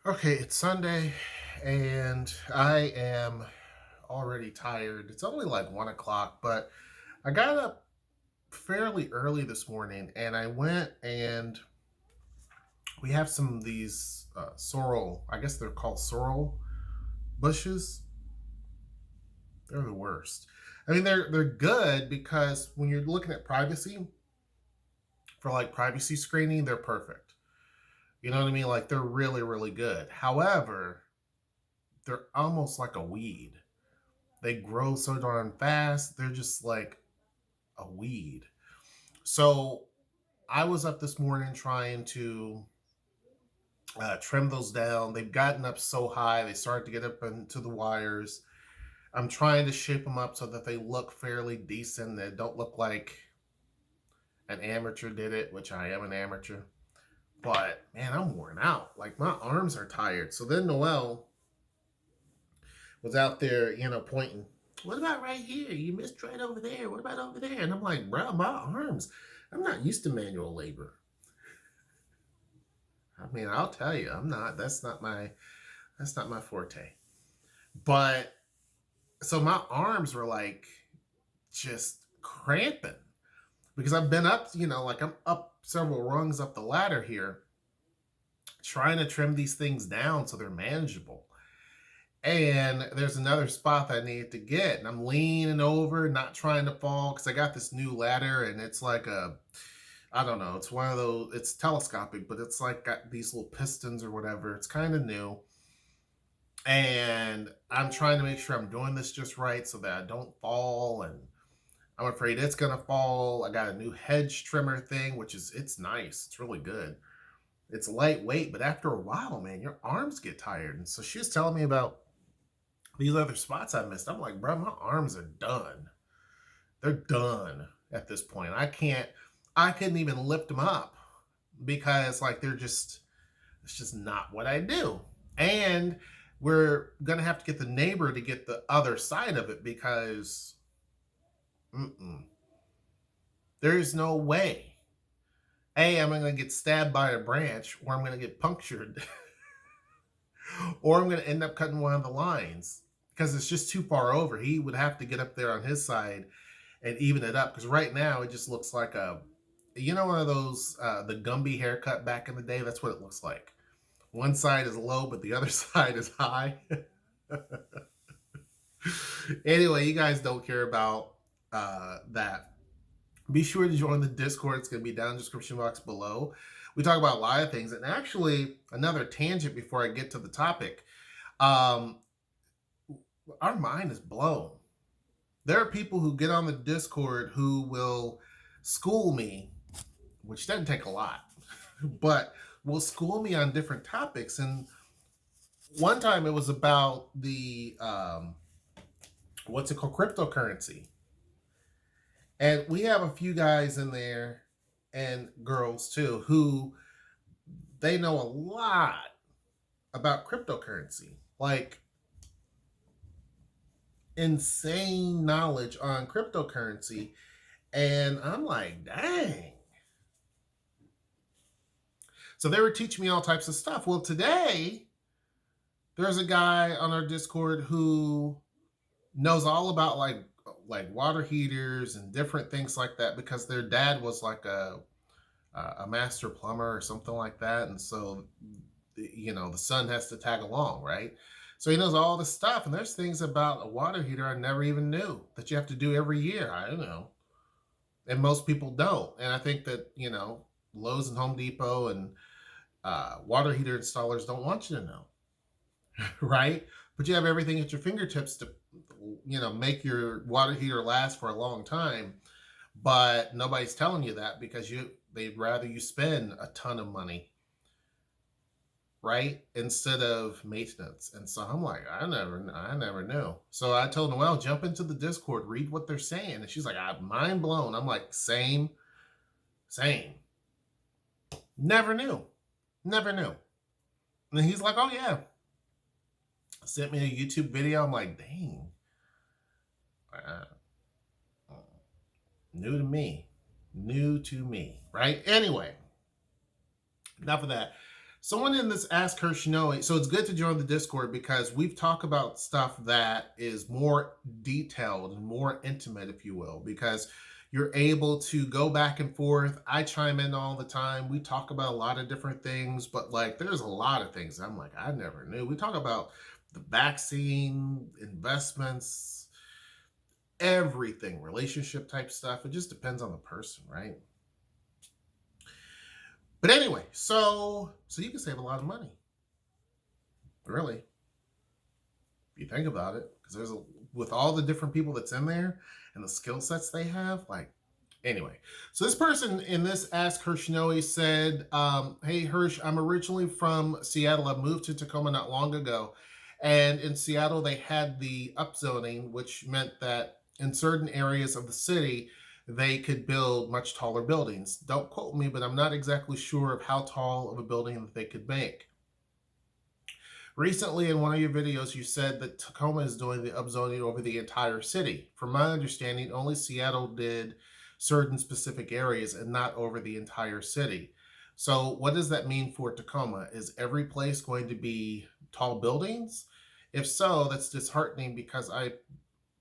Okay, it's Sunday and I am already tired. It's only like 1 o'clock, but I got up fairly early this morning and I went and we have some of these sorrel, I guess they're called sorrel bushes. They're the worst. I mean, they're good because when you're looking at privacy for like privacy screening, they're perfect. You know what I mean? Like they're really, really good. However, they're almost like a weed. They grow so darn fast. They're just like a weed. So I was up this morning trying to trim those down. They've gotten up so high. They started to get up into the wires. I'm trying to shape them up so that they look fairly decent. They don't look like an amateur did it, which I am an amateur. But man, I'm worn out. Like my arms are tired. So then Noelle was out there, pointing. What about right here? You missed right over there. What about over there? And I'm like, bro, my arms. I'm not used to manual labor. I mean, I'll tell you, I'm not. That's not my forte. But so my arms were like just cramping because I've been up, like I'm up several rungs up the ladder here, trying to trim these things down so they're manageable. And there's another spot that I need to get. And I'm leaning over, not trying to fall because I got this new ladder and it's like I don't know, it's one of those, it's telescopic, but it's like got these little pistons or whatever. It's kind of new. And I'm trying to make sure I'm doing this just right so that I don't fall. And I'm afraid it's going to fall. I got a new hedge trimmer thing, it's nice. It's really good. It's lightweight, but after a while, man, your arms get tired. And so she was telling me about these other spots I missed. I'm like, bro, my arms are done. They're done at this point. I couldn't even lift them up because like it's just not what I do. And we're gonna have to get the neighbor to get the other side of it because there's no way. I'm gonna get stabbed by a branch, or I'm gonna get punctured, or I'm gonna end up cutting one of the lines because it's just too far over. He would have to get up there on his side and even it up because right now it just looks like one of those the gumby haircut back in the day. That's what it looks like. One side is low, but the other side is high. Anyway, you guys don't care about that. Be sure to join the Discord. It's going to be down in the description box below. We talk about a lot of things. And actually, another tangent before I get to the topic. Our mind is blown. There are people who get on the Discord who will school me, which doesn't take a lot, but will school me on different topics. And one time it was about the what's it called, cryptocurrency. And we have a few guys in there and girls too who they know a lot about cryptocurrency, like insane knowledge on cryptocurrency. And I'm like, dang. So they were teaching me all types of stuff. Well, today there's a guy on our Discord who knows all about like water heaters and different things like that because their dad was like a master plumber or something like that, and so the son has to tag along, right? So he knows all this stuff, and there's things about a water heater I never even knew that you have to do every year. I don't know, and most people don't. And I think that Lowe's and Home Depot and water heater installers don't want you to know. Right? But you have everything at your fingertips to, make your water heater last for a long time. But nobody's telling you that because they'd rather you spend a ton of money, right? Instead of maintenance. And so I'm like, I never knew. So I told Noelle, jump into the Discord, read what they're saying. And she's like, I'm mind blown. I'm like, same. Never knew. And he's like, oh yeah. Sent me a YouTube video. I'm like, dang. New to me, right? Anyway, enough of that. Someone in this Ask HershNoeie. So it's good to join the Discord because we've talked about stuff that is more detailed and more intimate, if you will, because you're able to go back and forth. I chime in all the time. We talk about a lot of different things, but like there's a lot of things I'm like, I never knew. We talk about the vaccine, investments, everything, relationship type stuff. It just depends on the person, right? But anyway, so you can save a lot of money, really, if you think about it, because with all the different people that's in there and the skill sets they have, like, anyway. So this person in this Ask HershNoeie said, "Hey Hersh, I'm originally from Seattle. I moved to Tacoma not long ago, and in Seattle they had the upzoning, which meant that in certain areas of the city." They could build much taller buildings. Don't quote me, but I'm not exactly sure of how tall of a building that they could make. Recently, in one of your videos, you said that Tacoma is doing the upzoning over the entire city. From my understanding, only Seattle did certain specific areas and not over the entire city. So what does that mean for Tacoma? Is every place going to be tall buildings? If so, that's disheartening because I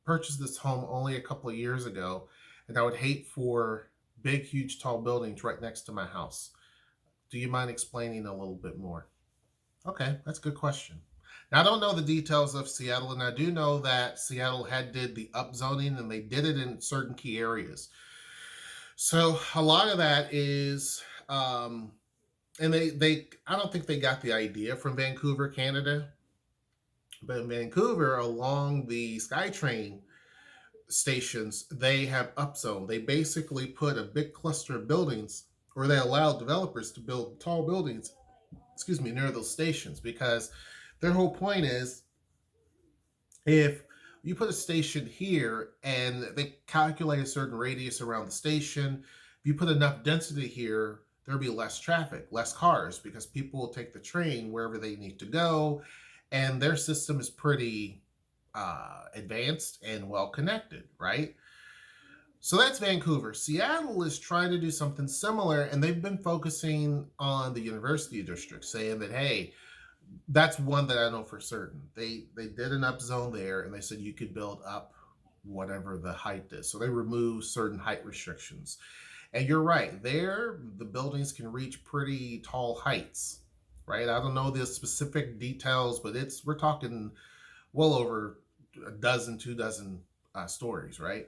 purchased this home only a couple of years ago, and I would hate for big, huge, tall buildings right next to my house. Do you mind explaining a little bit more? Okay, that's a good question. Now, I don't know the details of Seattle, and I do know that Seattle had did the upzoning, and they did it in certain key areas. So a lot of that is, and I don't think they got the idea from Vancouver, Canada, but in Vancouver, along the SkyTrain stations, they have upzone. They basically put a big cluster of buildings, or they allow developers to build tall buildings, near those stations, because their whole point is if you put a station here and they calculate a certain radius around the station, if you put enough density here, there'll be less traffic, less cars, because people will take the train wherever they need to go, and their system is pretty advanced and well connected, right? So that's Vancouver. Seattle is trying to do something similar, and they've been focusing on the university district, saying that, hey, that's one that I know for certain. They did an upzone there, and they said you could build up whatever the height is. So they removed certain height restrictions. And you're right, there the buildings can reach pretty tall heights, right? I don't know the specific details, but we're talking well over a dozen, 2 dozen stories, right?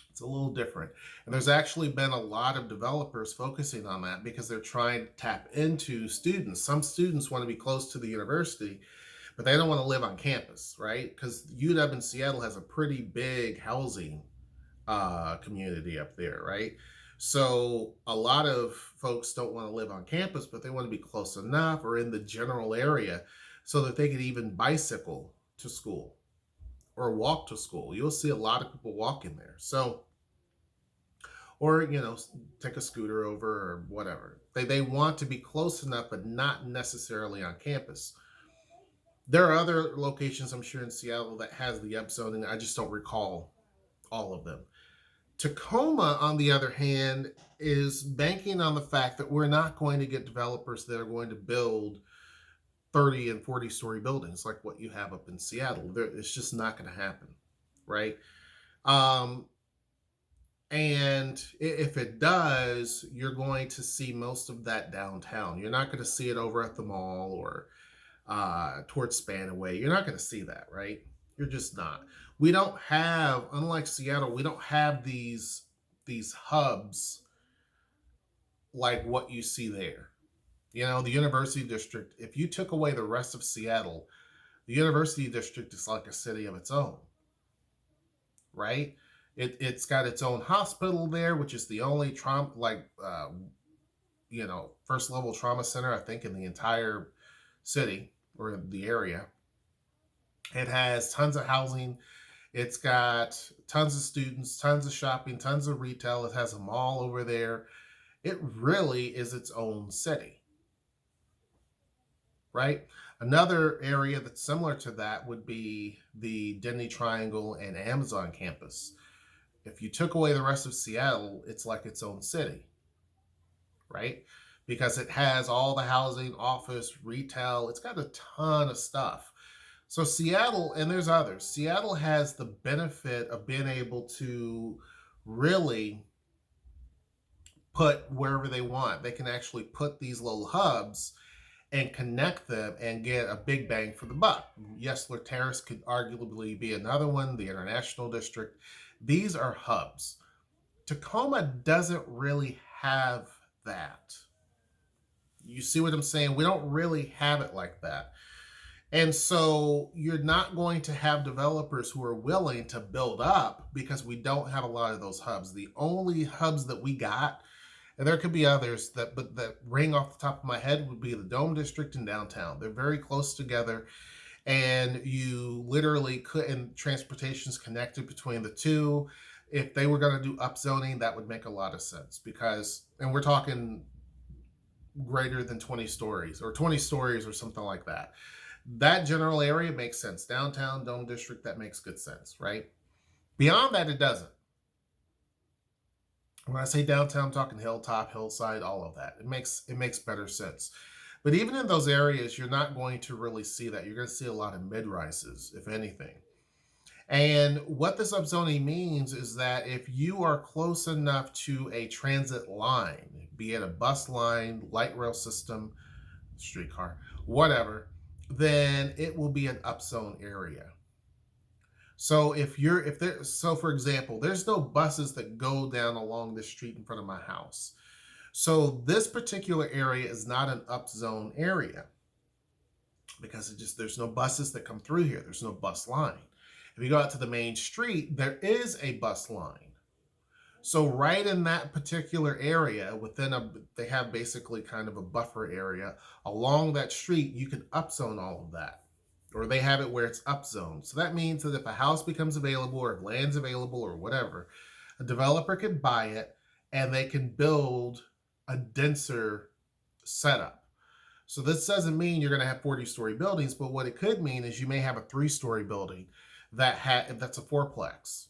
It's a little different. And there's actually been a lot of developers focusing on that because they're trying to tap into students. Some students want to be close to the university, but they don't want to live on campus, right? Because UW in Seattle has a pretty big housing community up there, right? So a lot of folks don't want to live on campus, but they want to be close enough or in the general area so that they could even bicycle to school or walk to school. You'll see a lot of people walking there. So, or, take a scooter over or whatever. They want to be close enough, but not necessarily on campus. There are other locations, I'm sure, in Seattle that has the upzoning. I just don't recall all of them. Tacoma, on the other hand, is banking on the fact that we're not going to get developers that are going to build 30 and 40-story buildings like what you have up in Seattle. It's just not going to happen, right? And if it does, you're going to see most of that downtown. You're not going to see it over at the mall or towards Spanaway. You're not going to see that, right? You're just not. We don't have, unlike Seattle, we don't have these hubs like what you see there. The University District, if you took away the rest of Seattle, the University District is like a city of its own, right? It's got its own hospital there, which is the only trauma, first level trauma center, I think, in the entire city or the area. It has tons of housing. It's got tons of students, tons of shopping, tons of retail. It has a mall over there. It really is its own city, right? Another area that's similar to that would be the Denny Triangle and Amazon campus. If you took away the rest of Seattle, it's like its own city, right? because it has all the housing, office, retail. It's got a ton of stuff. So Seattle, and there's others, Seattle has the benefit of being able to really put wherever they want. They can actually put these little hubs and connect them and get a big bang for the buck. Yesler Terrace could arguably be another one, the International District. These are hubs. Tacoma doesn't really have that. You see what I'm saying? We don't really have it like that. And so you're not going to have developers who are willing to build up because we don't have a lot of those hubs. The only hubs that we got, and there could be others that ring off the top of my head, would be the Dome District and downtown. They're very close together, and you literally couldn't, transportation's connected between the two. If they were going to do upzoning, that would make a lot of sense because, and we're talking greater than 20 stories or 20 stories or something like that. That general area makes sense. Downtown, Dome District, that makes good sense, right? Beyond that, it doesn't. When I say downtown, I'm talking hilltop, hillside, all of that. It makes better sense. But even in those areas, you're not going to really see that. You're going to see a lot of mid-rises, if anything. And what this upzoning means is that if you are close enough to a transit line, be it a bus line, light rail system, streetcar, whatever, then it will be an upzone area. So so for example, there's no buses that go down along the street in front of my house. So this particular area is not an upzone area because there's no buses that come through here. There's no bus line. If you go out to the main street, there is a bus line. So right in that particular area, they have basically kind of a buffer area along that street, you can upzone all of that. Or they have it where it's upzoned. So that means that if a house becomes available or if land's available or whatever, a developer can buy it and they can build a denser setup. So this doesn't mean you're going to have 40-story buildings, but what it could mean is you may have a 3-story building that's a fourplex.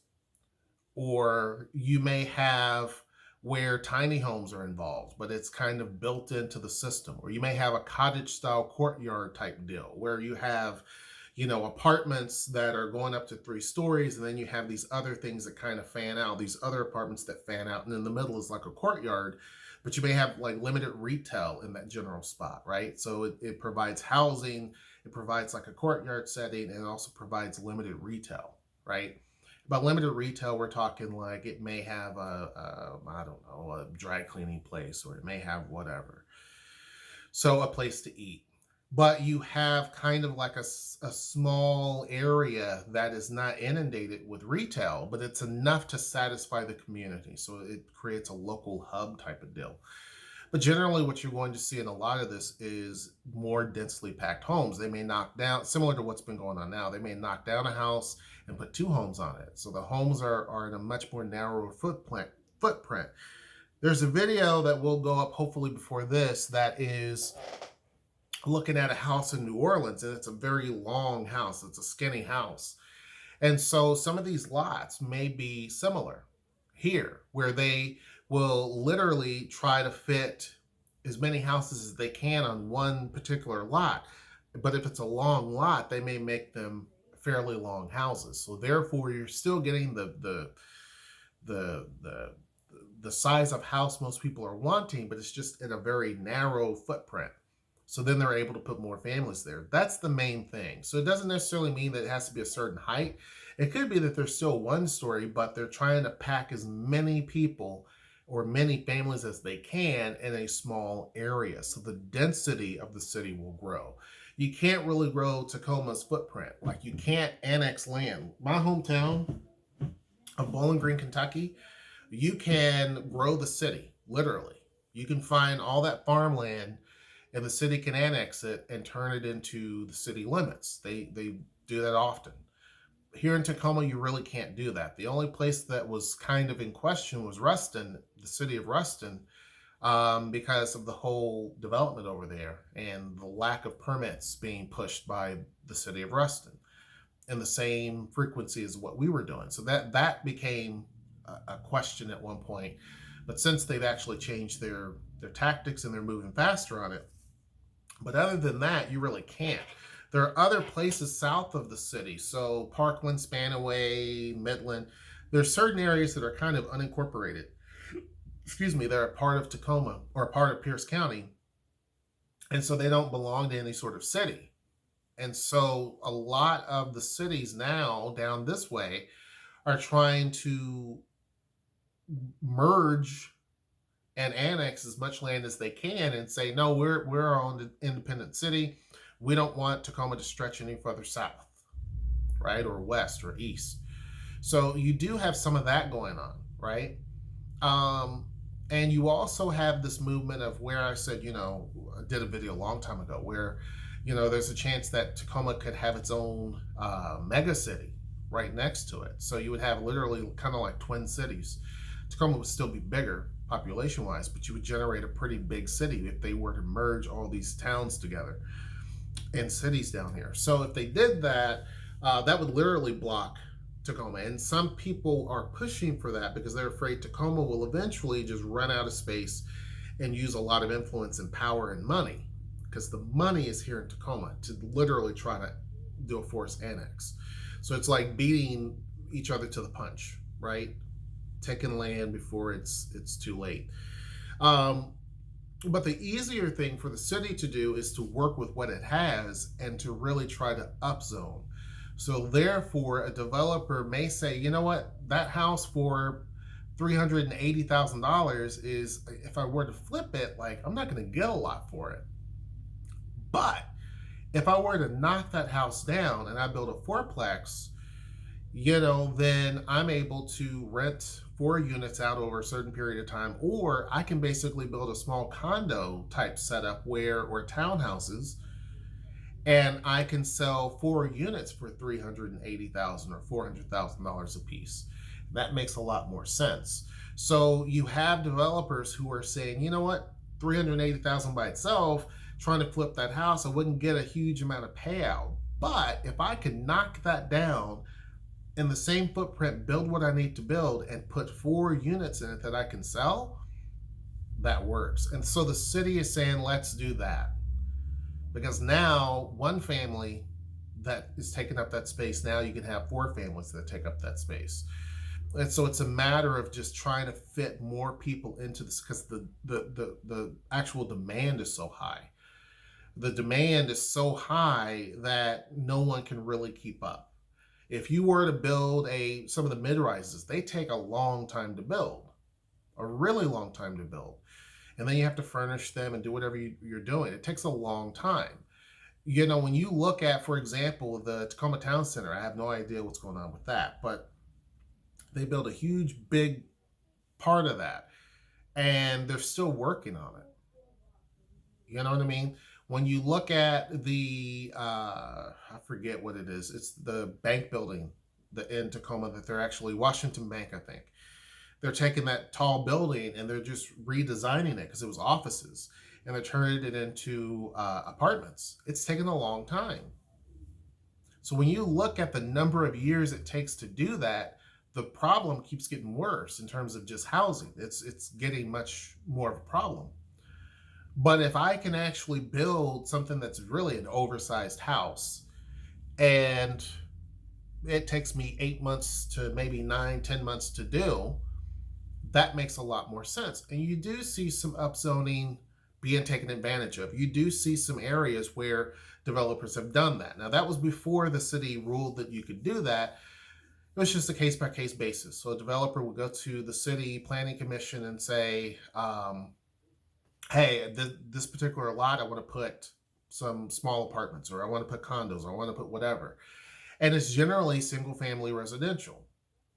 Or you may have where tiny homes are involved, but it's kind of built into the system. Or you may have a cottage style courtyard type deal where you have, apartments that are going up to 3 stories, and then you have these other things that kind of fan out, these other apartments that fan out, and in the middle is like a courtyard, but you may have like limited retail in that general spot, right? So it provides housing, it provides like a courtyard setting, and it also provides limited retail, right? By limited retail, we're talking like it may have a dry cleaning place, or it may have whatever. So a place to eat. But you have kind of like a small area that is not inundated with retail, but it's enough to satisfy the community. So it creates a local hub type of deal. But generally what you're going to see in a lot of this is more densely packed homes. They may knock down, similar to what's been going on now, they may knock down a house and put 2 homes on it. So the homes are in a much more narrow footprint. There's a video that will go up hopefully before this that is looking at a house in New Orleans, and it's a very long house. It's a skinny house. And so some of these lots may be similar here, where they will literally try to fit as many houses as they can on one particular lot. But if it's a long lot, they may make them fairly long houses. So therefore, you're still getting the size of house most people are wanting, but it's just in a very narrow footprint. So then they're able to put more families there. That's the main thing. So it doesn't necessarily mean that it has to be a certain height. It could be that they're still 1 story, but they're trying to pack as many people or many families as they can in a small area. So the density of the city will grow. You can't really grow Tacoma's footprint. Like, you can't annex land. My hometown of Bowling Green, Kentucky, you can grow the city, literally. You can find all that farmland and the city can annex it and turn it into the city limits. They do that often. Here in Tacoma, you really can't do that. The only place that was kind of in question was Ruston, the city of Ruston, because of the whole development over there and the lack of permits being pushed by the city of Ruston in the same frequency as what we were doing. So that became a question at one point. But since they've actually changed their their tactics and they're moving faster on it. But other than that, you really can't. There are other places south of the city. So Parkland, Spanaway, Midland. There's certain areas that are kind of unincorporated. Excuse me, they're a part of Tacoma or a part of Pierce County. And so they don't belong to any sort of city. And so a lot of the cities now down this way are trying to merge and annex as much land as they can and say, no, we're our own independent city. We don't want Tacoma to stretch any further south, right? Or west or east. So you do have some of that going on, right? And you also have this movement of where I said, I did a video a long time ago where, there's a chance that Tacoma could have its own mega city right next to it. So you would have literally kind of like twin cities. Tacoma would still be bigger population-wise, but you would generate a pretty big city if they were to merge all these towns together and cities down here. So if they did that, that would literally block Tacoma. And some people are pushing for that because they're afraid Tacoma will eventually just run out of space and use a lot of influence and power and money, because the money is here in Tacoma to literally try to do a forced annex. So it's like beating each other to the punch, right? Taking land before it's too late. But the easier thing for the city to do is to work with what it has and to really try to upzone. So therefore, a developer may say, you know what, that house for $380,000 is, if I were to flip it, like, I'm not going to get a lot for it. But if I were to knock that house down and I build a fourplex, then I'm able to rent 4 units out over a certain period of time, or I can basically build a small condo type setup or townhouses, and I can sell 4 units for $380,000 or $400,000 a piece. That makes a lot more sense. So you have developers who are saying, you know what, $380,000 by itself, trying to flip that house, I wouldn't get a huge amount of payout. But if I can knock that down in the same footprint, build what I need to build, and put 4 units in it that I can sell, that works. And so the city is saying, let's do that. Because now one family that is taking up that space, now you can have 4 families that take up that space. And so it's a matter of just trying to fit more people into this, because the actual demand is so high. The demand is so high that no one can really keep up. If you were to build some of the mid-rises, they take a long time to build, a really long time to build. And then you have to furnish them and do whatever you're doing. It takes a long time. When you look at, for example, the Tacoma Town Center, I have no idea what's going on with that, but they built a huge, big part of that, and they're still working on it. You know what I mean? When you look at the, I forget what it is. It's the bank building in Tacoma that they're actually, Washington Bank, I think. They're taking that tall building and they're just redesigning it because it was offices, and they're turning it into apartments. It's taken a long time. So when you look at the number of years it takes to do that, the problem keeps getting worse in terms of just housing. It's getting much more of a problem. But if I can actually build something that's really an oversized house, and it takes me 8 months to maybe 9-10 months to do, that makes a lot more sense. And you do see some upzoning being taken advantage of. You do see some areas where developers have done that. Now, that was before the city ruled that you could do that. It was just a case-by-case basis. So a developer would go to the city planning commission and say, hey, this particular lot, I want to put some small apartments, or I want to put condos, or I want to put whatever. And it's generally single-family residential.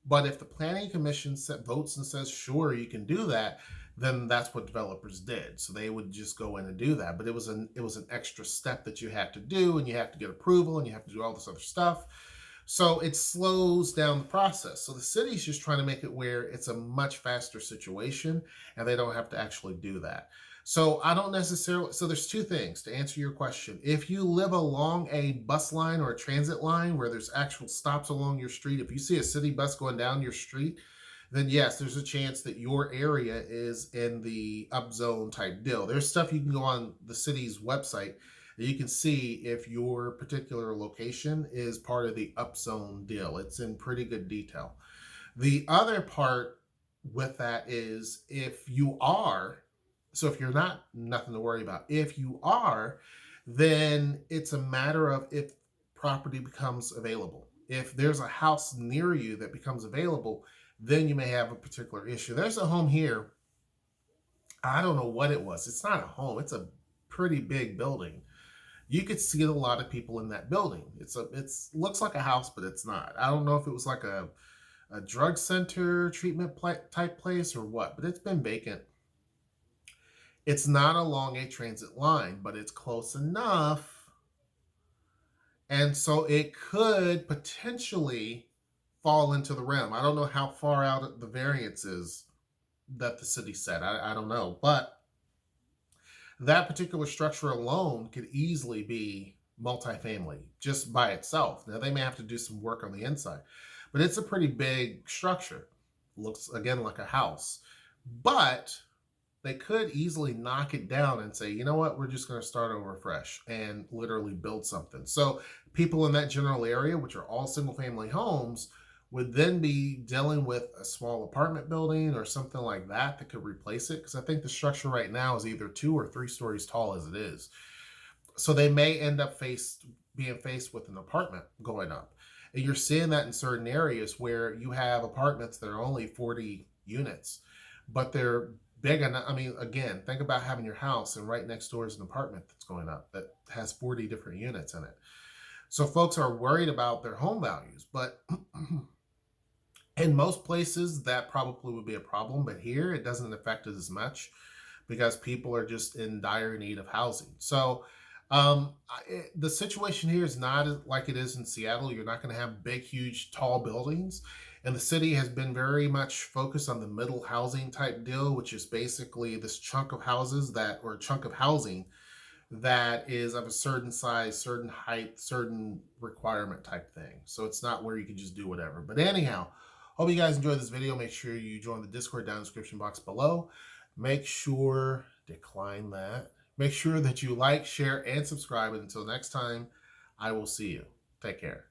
But if the planning commission votes and says, sure, you can do that, then that's what developers did. So they would just go in and do that. But it was an extra step that you had to do, and you have to get approval, and you have to do all this other stuff. So it slows down the process. So the city's just trying to make it where it's a much faster situation, and they don't have to actually do that. So I don't necessarily, so there's 2 things to answer your question. If you live along a bus line or a transit line where there's actual stops along your street, if you see a city bus going down your street, then yes, there's a chance that your area is in the upzone type deal. There's stuff you can go on the city's website and you can see if your particular location is part of the upzone deal. It's in pretty good detail. The other part with that is if you are, so if you're not, nothing to worry about. If you are, then it's a matter of if property becomes available. If there's a house near you that becomes available, then you may have a particular issue. There's a home here. I don't know what it was. It's not a home. It's a pretty big building. You could see a lot of people in that building. It's looks like a house, but it's not. I don't know if it was like a drug center treatment type place or what, but it's been vacant. It's not along a transit line, but it's close enough. And so it could potentially fall into the realm. I don't know how far out the variance is that the city said. I don't know. But that particular structure alone could easily be multifamily just by itself. Now, they may have to do some work on the inside, but it's a pretty big structure. Looks, again, like a house. But they could easily knock it down and say, you know what, we're just going to start over fresh and literally build something. So people in that general area, which are all single family homes, would then be dealing with a small apartment building or something like that that could replace it. Because I think the structure right now is either 2 or 3 stories tall as it is. So they may end up being faced with an apartment going up. And you're seeing that in certain areas where you have apartments that are only 40 units, but they're big enough. I mean, again, think about having your house and right next door is an apartment that's going up that has 40 different units in it. So folks are worried about their home values, but in most places that probably would be a problem, but here it doesn't affect it as much because people are just in dire need of housing. So the situation here is not like it is in Seattle. You're not going to have big, huge, tall buildings. And the city has been very much focused on the middle housing type deal, which is basically this chunk of houses or chunk of housing that is of a certain size, certain height, certain requirement type thing. So it's not where you can just do whatever. But anyhow, hope you guys enjoyed this video. Make sure you join the Discord down in the description box below. Make sure, decline that. Make sure that you like, share, and subscribe. And until next time, I will see you. Take care.